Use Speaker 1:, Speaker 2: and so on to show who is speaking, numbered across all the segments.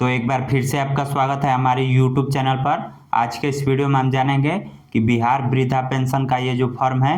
Speaker 1: तो एक बार फिर से आपका स्वागत है हमारे YouTube चैनल पर। आज के इस वीडियो में हम जानेंगे कि बिहार वृद्धा पेंशन का ये जो फॉर्म है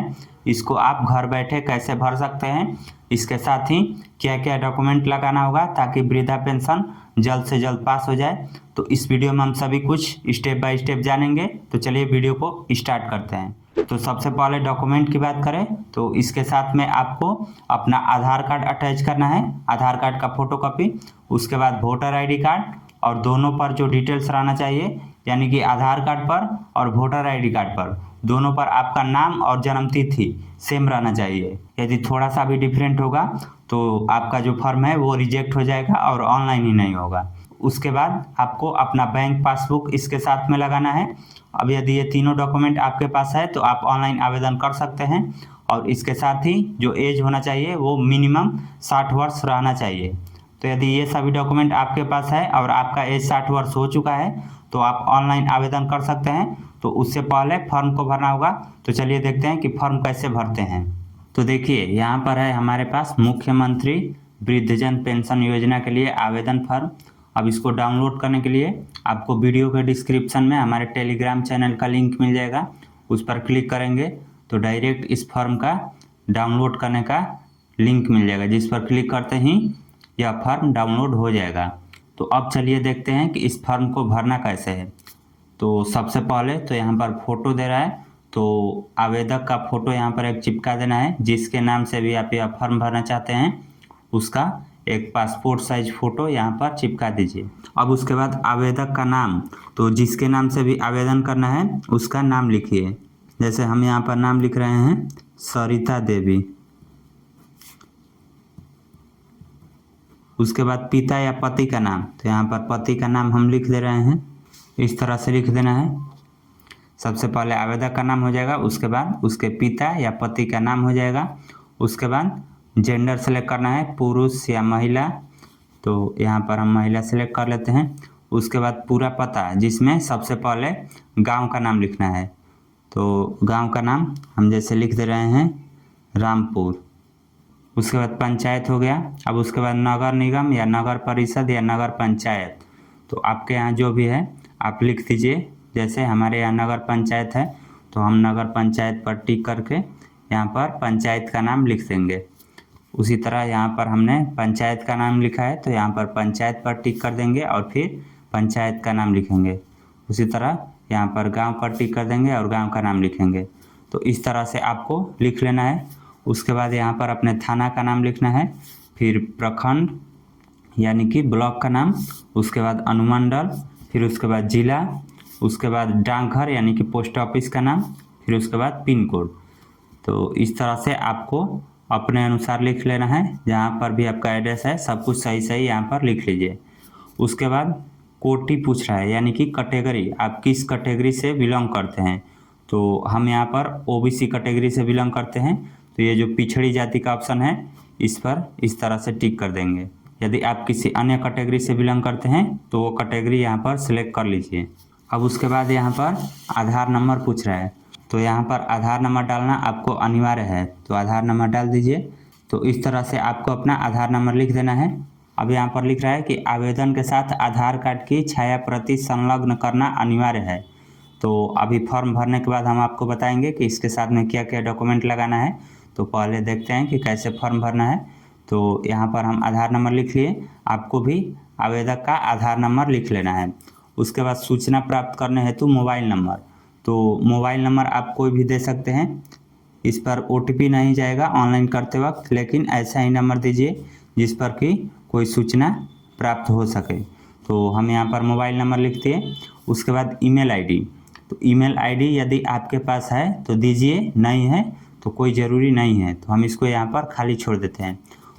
Speaker 1: इसको आप घर बैठे कैसे भर सकते हैं। इसके साथ ही क्या क्या डॉक्यूमेंट लगाना होगा ताकि वृद्धा पेंशन जल्द से जल्द पास हो जाए। तो इस वीडियो में हम सभी कुछ स्टेप बाय स्टेप जानेंगे। तो चलिए वीडियो को स्टार्ट करते हैं। तो सबसे पहले डॉक्यूमेंट की बात करें तो इसके साथ में आपको अपना आधार कार्ड अटैच करना है, आधार कार्ड का फोटोकॉपी, उसके बाद वोटर आईडी कार्ड और दोनों पर जो डिटेल्स रहना चाहिए यानी कि आधार कार्ड पर और वोटर आईडी कार्ड पर दोनों पर आपका नाम और जन्म तिथि सेम रहना चाहिए। यदि थोड़ा सा भी डिफरेंट होगा तो आपका जो फॉर्म है वो रिजेक्ट हो जाएगा और ऑनलाइन ही नहीं होगा। उसके बाद आपको अपना बैंक पासबुक इसके साथ में लगाना है। अब यदि ये तीनों डॉक्यूमेंट आपके पास है तो आप ऑनलाइन आवेदन कर सकते हैं। और इसके साथ ही जो एज होना चाहिए वो मिनिमम 60 वर्ष रहना चाहिए। तो यदि ये सभी डॉक्यूमेंट आपके पास है और आपका एज 60 वर्ष हो चुका है तो आप ऑनलाइन आवेदन कर सकते हैं। तो उससे पहले फॉर्म को भरना होगा। तो चलिए देखते हैं कि फॉर्म कैसे भरते हैं। तो देखिए यहाँ पर है हमारे पास मुख्यमंत्री वृद्धजन पेंशन योजना के लिए आवेदन फॉर्म। अब इसको डाउनलोड करने के लिए आपको वीडियो के डिस्क्रिप्शन में हमारे टेलीग्राम चैनल का लिंक मिल जाएगा, उस पर क्लिक करेंगे तो डायरेक्ट इस फॉर्म का डाउनलोड करने का लिंक मिल जाएगा, जिस पर क्लिक करते ही यह फॉर्म डाउनलोड हो जाएगा। तो अब चलिए देखते हैं कि इस फॉर्म को भरना कैसे है। तो सबसे पहले तो यहाँ पर फोटो दे रहा है, तो आवेदक का फोटो यहाँ पर एक चिपका देना है। जिसके नाम से भी आप यह फॉर्म भरना चाहते हैं उसका एक पासपोर्ट साइज फोटो यहाँ पर चिपका दीजिए। अब उसके बाद आवेदक का नाम, तो जिसके नाम से भी आवेदन करना है उसका नाम लिखिए। जैसे हम यहाँ पर नाम लिख रहे हैं सरिता देवी। उसके बाद पिता या पति का नाम, तो यहाँ पर पति का नाम हम लिख दे रहे हैं, इस तरह से लिख देना है। सबसे पहले आवेदक का नाम हो जाएगा, उसके बाद उसके पिता या पति का नाम हो जाएगा। उसके बाद जेंडर सेलेक्ट करना है, पुरुष या महिला, तो यहाँ पर हम महिला सेलेक्ट कर लेते हैं। उसके बाद पूरा पता, जिसमें सबसे पहले गांव का नाम लिखना है। तो गांव का नाम हम जैसे लिख दे रहे हैं रामपुर। उसके बाद पंचायत हो गया। अब उसके बाद नगर निगम या नगर परिषद या नगर पंचायत, तो आपके यहाँ जो भी है आप लिख दीजिए। जैसे हमारे यहाँ नगर पंचायत है तो हम नगर पंचायत पर टिक करके यहाँ पर पंचायत का नाम लिख देंगे। उसी तरह यहाँ पर हमने पंचायत का नाम लिखा है तो यहाँ पर पंचायत पर टिक कर देंगे और फिर पंचायत का नाम लिखेंगे। उसी तरह यहाँ पर गांव पर टिक कर देंगे और गांव का नाम लिखेंगे। तो इस तरह से आपको लिख लेना है। उसके बाद यहाँ पर अपने थाना का नाम लिखना है, फिर प्रखंड यानी कि ब्लॉक का नाम, उसके बाद अनुमंडल, फिर उसके बाद जिला, उसके बाद डाकघर यानी कि पोस्ट ऑफिस का नाम, फिर उसके बाद पिन कोड। तो इस तरह से आपको अपने अनुसार लिख लेना है। जहाँ पर भी आपका एड्रेस है सब कुछ सही सही यहाँ पर लिख लीजिए। उसके बाद कोटि पूछ रहा है यानी कि कैटेगरी, आप किस कैटेगरी से बिलोंग करते हैं। तो हम यहाँ पर ओबीसी कैटेगरी से बिलोंग करते हैं, तो ये जो पिछड़ी जाति का ऑप्शन है इस पर इस तरह से टिक कर देंगे। यदि आप किसी अन्य कैटेगरी से बिलोंग करते हैं तो वो कैटेगरी यहाँ पर सिलेक्ट कर लीजिए। अब उसके बाद यहाँ पर आधार नंबर पूछ रहा है, तो यहाँ पर आधार नंबर डालना आपको अनिवार्य है, तो आधार नंबर डाल दीजिए। तो इस तरह से आपको अपना आधार नंबर लिख देना है। अब यहाँ पर लिख रहा है कि आवेदन के साथ आधार कार्ड की छाया प्रति संलग्न करना अनिवार्य है। तो अभी फॉर्म भरने के बाद हम आपको बताएंगे कि इसके साथ में क्या क्या डॉक्यूमेंट लगाना है। तो पहले देखते हैं कि कैसे फॉर्म भरना है। तो यहाँ पर हम आधार नंबर लिख लिए, आपको भी आवेदक का आधार नंबर लिख लेना है। उसके बाद सूचना प्राप्त करने हेतु मोबाइल नंबर, तो मोबाइल नंबर आप कोई भी दे सकते हैं। इस पर ओटीपी नहीं जाएगा ऑनलाइन करते वक्त, लेकिन ऐसा ही नंबर दीजिए जिस पर कि कोई सूचना प्राप्त हो सके। तो हम यहाँ पर मोबाइल नंबर लिख दिए। उसके बाद ईमेल आईडी, तो ईमेल आईडी यदि आपके पास है तो दीजिए, नहीं है तो कोई ज़रूरी नहीं है, तो हम इसको यहाँ पर खाली छोड़ देते हैं।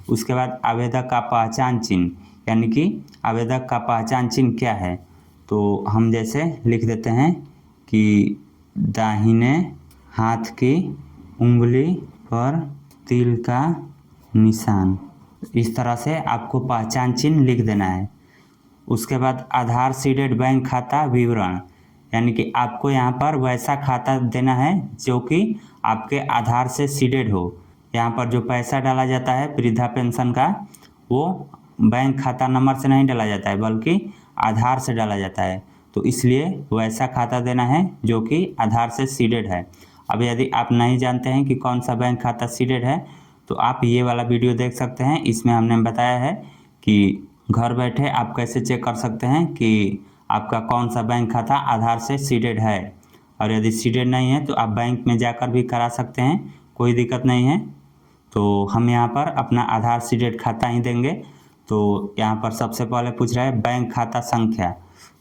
Speaker 1: उसके बाद आवेदक का पहचान चिन्ह यानी कि आवेदक का पहचान चिन्ह क्या है, तो हम जैसे लिख देते हैं कि दाहिने हाथ की उंगली पर तिल का निशान, इस तरह से आपको पहचान चिन्ह लिख देना है। उसके बाद आधार सीडेड बैंक खाता विवरण, यानी कि आपको यहाँ पर वैसा खाता देना है जो कि आपके आधार से सीडेड हो। यहाँ पर जो पैसा डाला जाता है वृद्धा पेंशन का वो बैंक खाता नंबर से नहीं डाला जाता है, बल्कि आधार से डाला जाता है, तो इसलिए वैसा खाता देना है जो कि आधार से सीडेड है। अब यदि आप नहीं जानते हैं कि कौन सा बैंक खाता सीडेड है, तो आप ये वाला वीडियो देख सकते हैं। इसमें हमने बताया है कि घर बैठे आप कैसे चेक कर सकते हैं कि आपका कौन सा बैंक खाता आधार से सीडेड है। और यदि सीडेड नहीं है तो आप बैंक में जाकर भी करा सकते हैं, कोई दिक्कत नहीं है। तो हम यहाँ पर अपना आधार सीडेड खाता ही देंगे। तो यहाँ पर सबसे पहले पूछ रहा है बैंक खाता संख्या,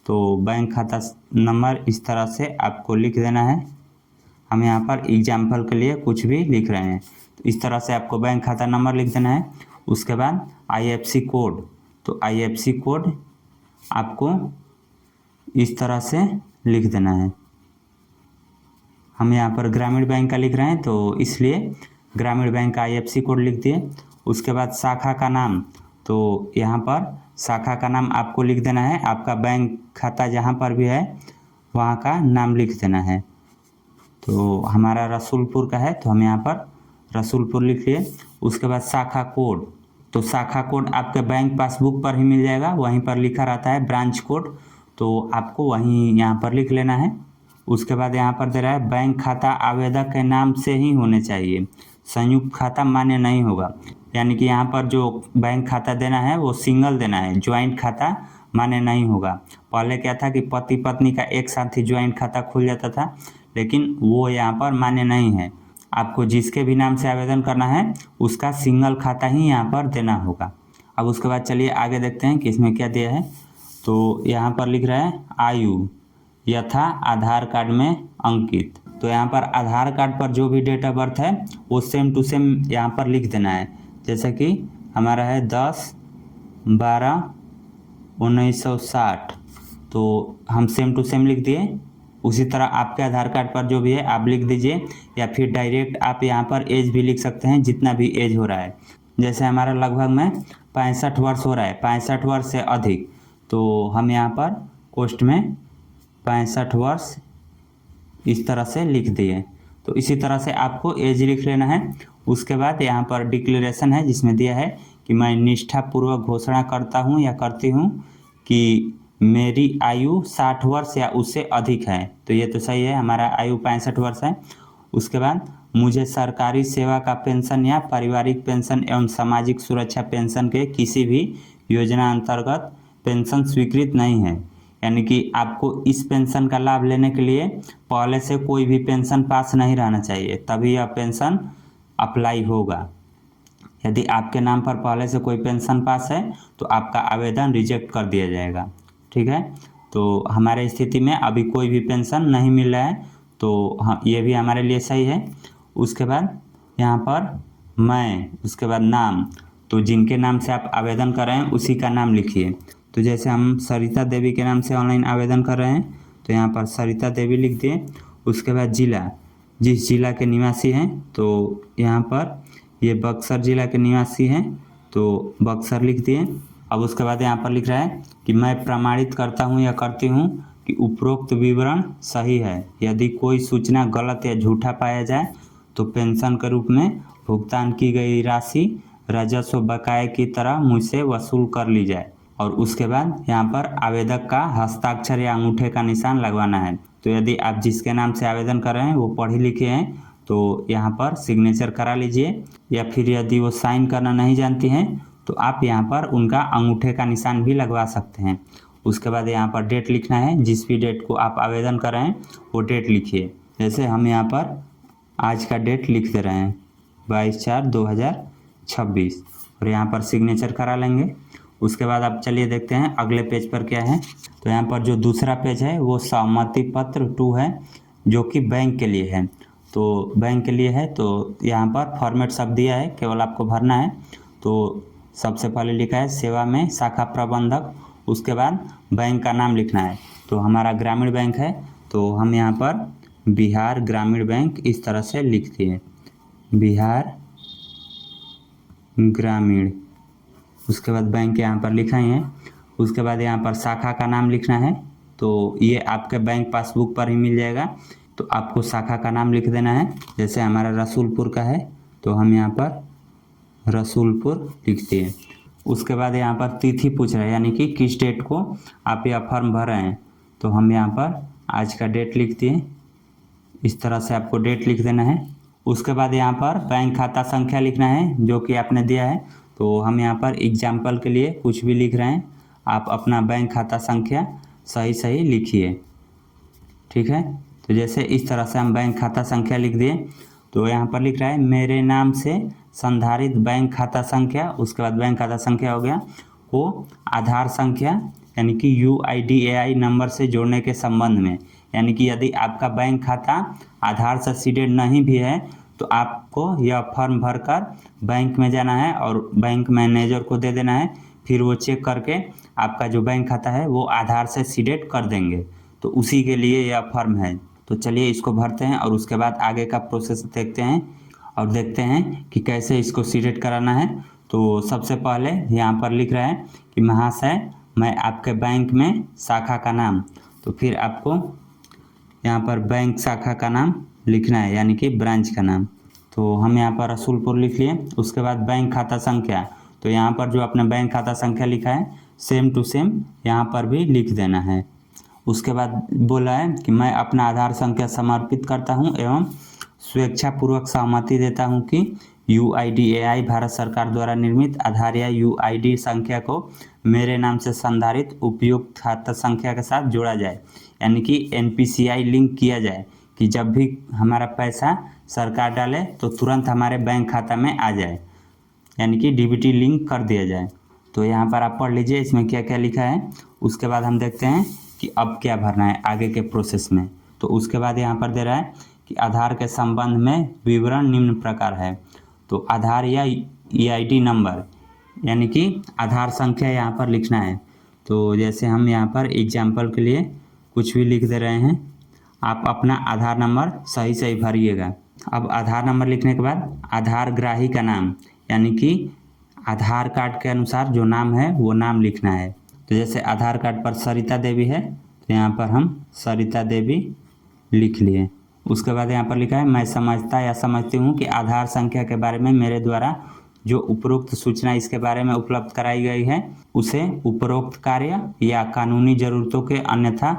Speaker 1: तो बैंक खाता नंबर इस तरह से आपको लिख देना है। हम यहाँ पर एग्जाम्पल के लिए कुछ भी लिख रहे हैं, तो इस तरह से आपको बैंक खाता नंबर लिख देना है। उसके बाद IFSC कोड, तो IFSC कोड आपको इस तरह से लिख देना है। हम यहाँ पर ग्रामीण बैंक का लिख रहे हैं, तो इसलिए ग्रामीण बैंक का IFSC कोड लिख दिए। उसके बाद शाखा का नाम, तो यहाँ पर शाखा का नाम आपको लिख देना है। आपका बैंक खाता जहाँ पर भी है वहाँ का नाम लिख देना है। तो हमारा रसूलपुर का है, तो हम यहाँ पर रसूलपुर लिख लिए। उसके बाद शाखा कोड, तो शाखा कोड आपके बैंक पासबुक पर ही मिल जाएगा, वहीं पर लिखा रहता है ब्रांच कोड, तो आपको वहीं यहाँ पर लिख लेना है। उसके बाद यहाँ पर दे रहा है बैंक खाता आवेदक के नाम से ही होने चाहिए, संयुक्त खाता मान्य नहीं होगा। यानी कि यहाँ पर जो बैंक खाता देना है वो सिंगल देना है, ज्वाइंट खाता मान्य नहीं होगा। पहले क्या था कि पति पत्नी का एक साथ ही ज्वाइंट खाता खुल जाता था, लेकिन वो यहाँ पर मान्य नहीं है। आपको जिसके भी नाम से आवेदन करना है उसका सिंगल खाता ही यहाँ पर देना होगा। अब उसके बाद चलिए आगे देखते हैं कि इसमें क्या दिया है। तो यहाँ पर लिख रहा है आयु यथा आधार कार्ड में अंकित, तो यहाँ पर आधार कार्ड पर जो भी डेट ऑफ बर्थ है वो सेम टू सेम यहाँ पर लिख देना है। जैसे कि हमारा है 10/12/1960, तो हम सेम टू सेम लिख दिए। उसी तरह आपके आधार कार्ड पर जो भी है आप लिख दीजिए, या फिर डायरेक्ट आप यहाँ पर एज भी लिख सकते हैं, जितना भी एज हो रहा है। जैसे हमारा लगभग में 65 वर्ष हो रहा है, 65 वर्ष से अधिक, तो हम यहाँ पर पोस्ट में 65 वर्ष इस तरह से लिख दिए। तो इसी तरह से आपको एज लिख लेना है। उसके बाद यहाँ पर डिक्लेरेशन है जिसमें दिया है कि मैं निष्ठापूर्वक घोषणा करता हूँ या करती हूँ कि मेरी आयु 60 वर्ष या उससे अधिक है, तो ये तो सही है, हमारा आयु 65 वर्ष है। उसके बाद मुझे सरकारी सेवा का पेंशन या पारिवारिक पेंशन एवं सामाजिक सुरक्षा पेंशन के किसी भी योजना अंतर्गत पेंशन स्वीकृत नहीं है। यानी कि आपको इस पेंशन का लाभ लेने के लिए पहले से कोई भी पेंशन पास नहीं रहना चाहिए, तभी यह पेंशन अप्लाई होगा। यदि आपके नाम पर पहले से कोई पेंशन पास है तो आपका आवेदन रिजेक्ट कर दिया जाएगा, ठीक है। तो हमारे स्थिति में अभी कोई भी पेंशन नहीं मिल रहा है, तो हाँ ये भी हमारे लिए सही है। उसके बाद यहाँ पर मैं, उसके बाद नाम, तो जिनके नाम से आप आवेदन कर रहे हैं उसी का नाम लिखिए। तो जैसे हम सरिता देवी के नाम से ऑनलाइन आवेदन कर रहे हैं, तो यहाँ पर सरिता देवी लिख दिए। उसके बाद जिला, जिस जिला के निवासी हैं, तो यहाँ पर ये बक्सर जिला के निवासी हैं, तो बक्सर लिख दिए। अब उसके बाद यहाँ पर लिख रहा है कि मैं प्रमाणित करता हूँ या करती हूँ कि उपरोक्त विवरण सही है। यदि कोई सूचना गलत या झूठा पाया जाए तो पेंशन के रूप में भुगतान की गई राशि राजस्व बकाये की तरह मुझसे वसूल कर ली जाए। और उसके बाद यहाँ पर आवेदक का हस्ताक्षर या अंगूठे का निशान लगवाना है। तो यदि आप जिसके नाम से आवेदन कर रहे हैं वो पढ़े लिखे हैं तो यहाँ पर सिग्नेचर करा लीजिए, या फिर यदि वो साइन करना नहीं जानती हैं तो आप यहाँ पर उनका अंगूठे का निशान भी लगवा सकते हैं। उसके बाद यहाँ पर डेट लिखना है, जिस भी डेट को आप आवेदन कर रहे हैं वो डेट लिखिए। जैसे हम यहाँ पर आज का डेट लिख दे रहे हैं 22/4/2026 और यहाँ पर सिग्नेचर करा लेंगे। उसके बाद आप चलिए देखते हैं अगले पेज पर क्या है। तो यहाँ पर जो दूसरा पेज है वो सहमति पत्र 2 है, जो कि बैंक के लिए है। तो बैंक के लिए है, तो यहाँ पर फॉर्मेट सब दिया है, केवल आपको भरना है। तो सबसे पहले लिखा है सेवा में शाखा प्रबंधक, उसके बाद बैंक का नाम लिखना है। तो हमारा ग्रामीण बैंक है, तो हम यहाँ पर बिहार ग्रामीण बैंक इस तरह से लिख दिए, बिहार ग्रामीण। उसके बाद बैंक यहाँ पर लिखा ही है। उसके बाद यहाँ पर शाखा का नाम लिखना है, तो ये आपके बैंक पासबुक पर ही मिल जाएगा, तो आपको शाखा का नाम लिख देना है। जैसे हमारा रसूलपुर का है तो हम यहाँ पर रसूलपुर लिख दिए। उसके बाद यहाँ पर तिथि पूछ रहा है, यानी कि किस डेट को आप यह फॉर्म भर रहे हैं। तो हम यहाँ पर आज का डेट लिख दिए, इस तरह से आपको डेट लिख देना है। उसके बाद यहाँ पर बैंक खाता संख्या लिखना है जो कि आपने दिया है। तो हम यहाँ पर एग्जाम्पल के लिए कुछ भी लिख रहे हैं, आप अपना बैंक खाता संख्या सही सही लिखिए, ठीक है। तो जैसे इस तरह से हम बैंक खाता संख्या लिख दिए। तो यहाँ पर लिख रहा है मेरे नाम से संधारित बैंक खाता संख्या, उसके बाद बैंक खाता संख्या हो गया को आधार संख्या यानी कि UIDAI नंबर से जोड़ने के संबंध में, यानी कि यदि आपका बैंक खाता आधार से सीडेड नहीं भी है तो आपको यह फॉर्म भरकर बैंक में जाना है और बैंक मैनेजर को दे देना है, फिर वो चेक करके आपका जो बैंक खाता है वो आधार से सीडेड कर देंगे। तो उसी के लिए यह फॉर्म है। तो चलिए इसको भरते हैं और उसके बाद आगे का प्रोसेस देखते हैं और देखते हैं कि कैसे इसको सीडेड कराना है। तो सबसे पहले यहाँ पर लिख रहा है कि महाशय मैं आपके बैंक में शाखा का नाम, तो फिर आपको यहाँ पर बैंक शाखा का नाम लिखना है, यानी कि ब्रांच का नाम। तो हम यहाँ पर रसूलपुर लिख लिए। उसके बाद बैंक खाता संख्या, तो यहाँ पर जो आपने बैंक खाता संख्या लिखा है सेम टू सेम यहाँ पर भी लिख देना है। उसके बाद बोला है कि मैं अपना आधार संख्या समर्पित करता हूँ एवं स्वेच्छापूर्वक सहमति देता हूँ कि UIDAI भारत सरकार द्वारा निर्मित आधार या UID संख्या को मेरे नाम से संधारित उपयुक्त खाता संख्या के साथ जोड़ा जाए, यानी कि NPCI लिंक किया जाए कि जब भी हमारा पैसा सरकार डाले तो तुरंत हमारे बैंक खाता में आ जाए, यानी कि DBT लिंक कर दिया जाए। तो यहाँ पर आप पढ़ लीजिए इसमें क्या क्या लिखा है। उसके बाद हम देखते हैं कि अब क्या भरना है आगे के प्रोसेस में। तो उसके बाद यहाँ पर दे रहा है कि आधार के संबंध में विवरण निम्न प्रकार है। तो आधार या EID नंबर यानी कि आधार संख्या यहाँ पर लिखना है। तो जैसे हम यहाँ पर एग्जाम्पल के लिए कुछ भी लिख दे रहे हैं, आप अपना आधार नंबर सही सही भरिएगा। अब आधार नंबर लिखने के बाद आधार ग्राही का नाम, यानी कि आधार कार्ड के अनुसार जो नाम है वो नाम लिखना है। तो जैसे आधार कार्ड पर सरिता देवी है तो यहाँ पर हम सरिता देवी लिख लिए। उसके बाद यहाँ पर लिखा है मैं समझता या समझती हूँ कि आधार संख्या के बारे में मेरे द्वारा जो उपरोक्त सूचना इसके बारे में उपलब्ध कराई गई है उसे उपरोक्त कार्य या कानूनी ज़रूरतों के अन्यथा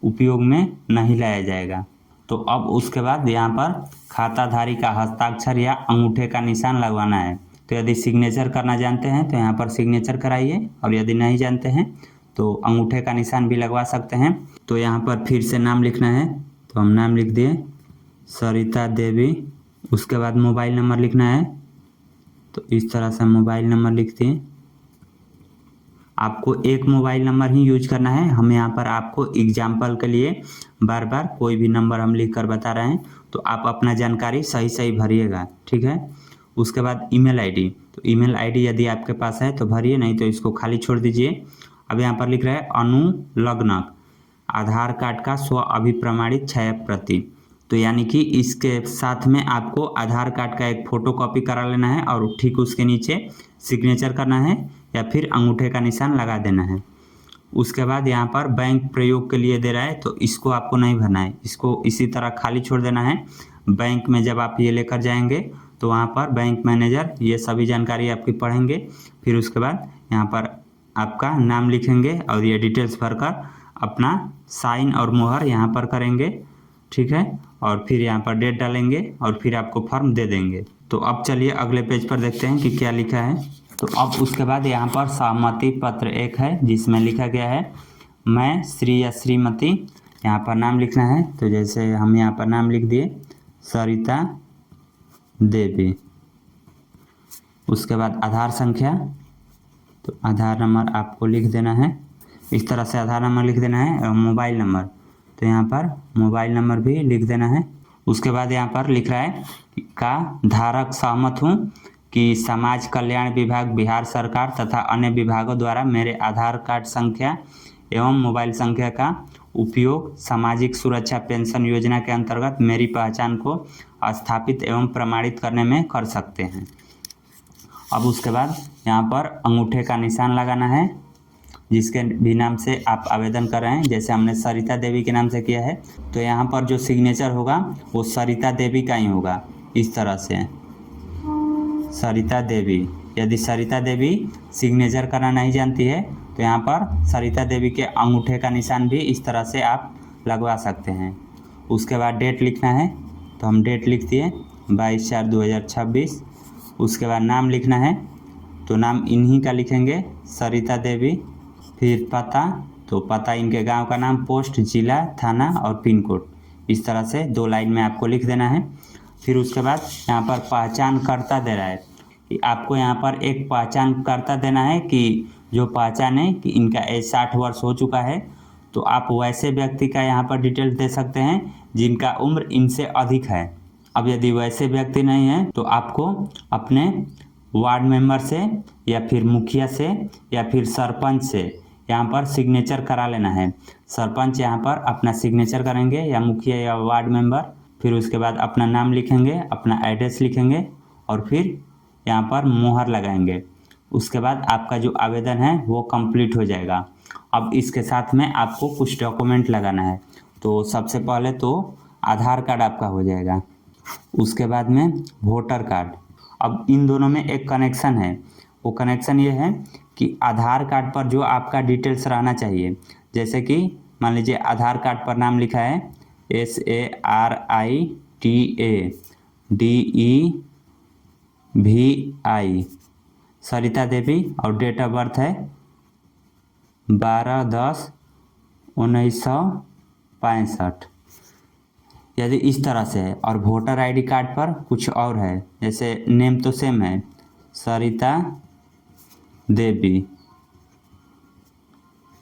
Speaker 1: उपयोग में नहीं लाया जाएगा। तो अब उसके बाद यहाँ पर खाताधारी का हस्ताक्षर या अंगूठे का निशान लगवाना है। तो यदि सिग्नेचर करना जानते हैं तो यहाँ पर सिग्नेचर कराइए, और यदि नहीं जानते हैं तो अंगूठे का निशान भी लगवा सकते हैं। तो यहाँ पर फिर से नाम लिखना है, तो हम नाम लिख दिए सरिता देवी। उसके बाद मोबाइल नंबर लिखना है, तो इस तरह से मोबाइल नंबर लिख दिए। आपको एक मोबाइल नंबर ही यूज करना है, हम यहाँ पर आपको एग्जाम्पल के लिए बार बार कोई भी नंबर हम लिख कर बता रहे हैं, तो आप अपना जानकारी सही सही भरिएगा, ठीक है। उसके बाद ईमेल आईडी, तो ईमेल आईडी यदि आपके पास है तो भरिए, नहीं तो इसको खाली छोड़ दीजिए। अब यहाँ पर लिख रहा है अनुलग्नक आधार कार्ड का स्व अभिप्रमाणित छाया प्रति, तो यानी कि इसके साथ में आपको आधार कार्ड का एक फ़ोटो कॉपी करा लेना है और ठीक उसके नीचे सिग्नेचर करना है या फिर अंगूठे का निशान लगा देना है। उसके बाद यहाँ पर बैंक प्रयोग के लिए दे रहा है, तो इसको आपको नहीं भरना है, इसको इसी तरह खाली छोड़ देना है। बैंक में जब आप ये लेकर जाएंगे तो वहाँ पर बैंक मैनेजर ये सभी जानकारी आपकी पढ़ेंगे, फिर उसके बाद यहाँ पर आपका नाम लिखेंगे और ये डिटेल्स भरकर अपना साइन और मोहर यहाँ पर करेंगे, ठीक है, और फिर यहाँ पर डेट डालेंगे और फिर आपको फॉर्म दे देंगे। तो अब चलिए अगले पेज पर देखते हैं कि क्या लिखा है। तो अब उसके बाद यहाँ पर सहमति पत्र एक है जिसमें लिखा गया है मैं श्री या श्रीमती, यहाँ पर नाम लिखना है। तो जैसे हम यहाँ पर नाम लिख दिए सरिता देवी। उसके बाद आधार संख्या, तो आधार नंबर आपको लिख देना है, इस तरह से आधार नंबर लिख देना है। और मोबाइल नंबर, तो यहाँ पर मोबाइल नंबर भी लिख देना है। उसके बाद यहाँ पर लिख रहा है का धारक सहमत हूँ कि समाज कल्याण विभाग बिहार सरकार तथा अन्य विभागों द्वारा मेरे आधार कार्ड संख्या एवं मोबाइल संख्या का उपयोग सामाजिक सुरक्षा पेंशन योजना के अंतर्गत मेरी पहचान को स्थापित एवं प्रमाणित करने में कर सकते हैं। अब उसके बाद यहाँ पर अंगूठे का निशान लगाना है जिसके भी नाम से आप आवेदन कर रहे हैं। जैसे हमने सरिता देवी के नाम से किया है तो यहाँ पर जो सिग्नेचर होगा वो सरिता देवी का ही होगा, इस तरह से सरिता देवी। यदि सरिता देवी सिग्नेचर करना नहीं जानती है तो यहाँ पर सरिता देवी के अंगूठे का निशान भी इस तरह से आप लगवा सकते हैं। उसके बाद डेट लिखना है, तो हम डेट लिख दिए 22/4/2026। उसके बाद नाम लिखना है, तो नाम इन्हीं का लिखेंगे, सरिता देवी। फिर पता, तो पता इनके गांव का नाम, पोस्ट, जिला, थाना और पिन कोड, इस तरह से 2 लाइन में आपको लिख देना है। फिर उसके बाद यहाँ पर पहचानकर्ता दे रहा है कि आपको यहाँ पर एक पहचानकर्ता देना है कि जो पहचाने कि इनका एज 60 वर्ष हो चुका है। तो आप वैसे व्यक्ति का यहाँ पर डिटेल्स दे सकते हैं जिनका उम्र इनसे अधिक है। अब यदि वैसे व्यक्ति नहीं है तो आपको अपने वार्ड मेंबर से या फिर मुखिया से या फिर सरपंच से यहाँ पर सिग्नेचर करा लेना है। सरपंच यहाँ पर अपना सिग्नेचर करेंगे या मुखिया या वार्ड मेंबर। फिर उसके बाद अपना नाम लिखेंगे, अपना एड्रेस लिखेंगे और फिर यहाँ पर मोहर लगाएंगे। उसके बाद आपका जो आवेदन है वो कंप्लीट हो जाएगा। अब इसके साथ में आपको कुछ डॉक्यूमेंट लगाना है। तो सबसे पहले तो आधार कार्ड आपका हो जाएगा, उसके बाद में वोटर कार्ड। अब इन दोनों में एक कनेक्शन है, वो कनेक्शन ये है कि आधार कार्ड पर जो आपका डिटेल्स रहना चाहिए, जैसे कि मान लीजिए आधार कार्ड पर नाम लिखा है SARITADEVI सरिता देवी और डेट ऑफ बर्थ है 12/10/1965। यदि इस तरह से है और वोटर आईडी कार्ड पर कुछ और है, जैसे नेम तो सेम है सरिता देवी,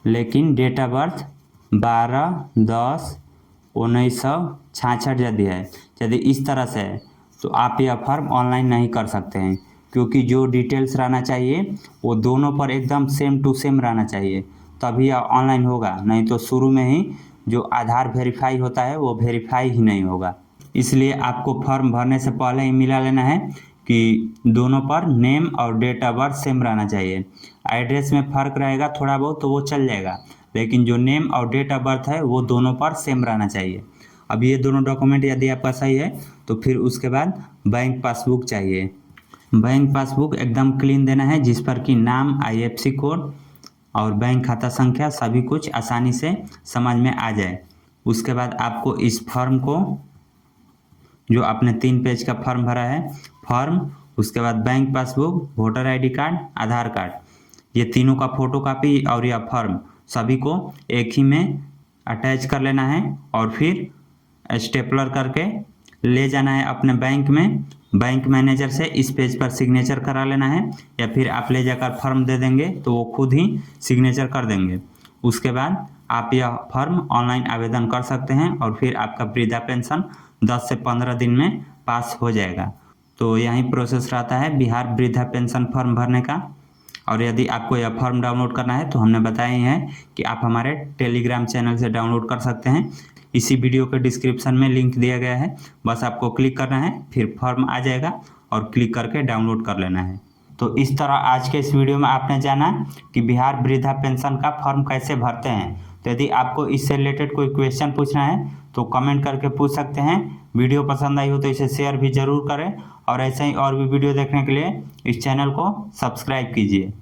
Speaker 1: लेकिन डेट ऑफ बर्थ 12/10/1966 यदि है, यदि इस तरह से है तो आप यह फॉर्म ऑनलाइन नहीं कर सकते हैं, क्योंकि जो डिटेल्स रहना चाहिए वो दोनों पर एकदम सेम टू सेम रहना चाहिए, तभी यह ऑनलाइन होगा। नहीं तो शुरू में ही जो आधार वेरीफाई होता है वो वेरीफाई ही नहीं होगा। इसलिए आपको फॉर्म भरने से पहले ही मिला लेना है कि दोनों पर नेम और डेट ऑफ बर्थ सेम रहना चाहिए। एड्रेस में फ़र्क रहेगा थोड़ा बहुत तो वो चल जाएगा, लेकिन जो नेम और डेट ऑफ बर्थ है वो दोनों पर सेम रहना चाहिए। अब ये दोनों डॉक्यूमेंट यदि आपका सही है तो फिर उसके बाद बैंक पासबुक चाहिए। बैंक पासबुक एकदम क्लीन देना है, जिस पर कि नाम, IFSC कोड और बैंक खाता संख्या सभी कुछ आसानी से समझ में आ जाए। उसके बाद आपको इस फॉर्म को, जो आपने 3 पेज का फॉर्म भरा है, फॉर्म, उसके बाद bank passbook, voter ID card, Aadhaar card, ये तीनों का फोटोकॉपी और यह फॉर्म सभी को एक ही में अटैच कर लेना है और फिर स्टेपलर करके ले जाना है अपने बैंक में। बैंक मैनेजर से इस पेज पर सिग्नेचर करा लेना है, या फिर आप ले जाकर फॉर्म दे देंगे तो वो खुद ही सिग्नेचर कर देंगे। उसके बाद आप यह फॉर्म ऑनलाइन आवेदन कर सकते हैं और फिर आपका वृद्धा पेंशन 10 से 15 दिन में पास हो जाएगा। तो यही प्रोसेस रहता है बिहार वृद्धा पेंशन फॉर्म भरने का। और यदि आपको यह फॉर्म डाउनलोड करना है तो हमने बताया ही है कि आप हमारे टेलीग्राम चैनल से डाउनलोड कर सकते हैं। इसी वीडियो के डिस्क्रिप्शन में लिंक दिया गया है, बस आपको क्लिक करना है, फिर फॉर्म आ जाएगा और क्लिक करके डाउनलोड कर लेना है। तो इस तरह आज के इस वीडियो में आपने जाना कि बिहार वृद्धा पेंशन का फॉर्म कैसे भरते हैं। तो यदि आपको इससे रिलेटेड कोई क्वेश्चन पूछना है तो कमेंट करके पूछ सकते हैं। वीडियो पसंद आई हो तो इसे शेयर भी ज़रूर करें और ऐसे ही और भी वीडियो देखने के लिए इस चैनल को सब्सक्राइब कीजिए।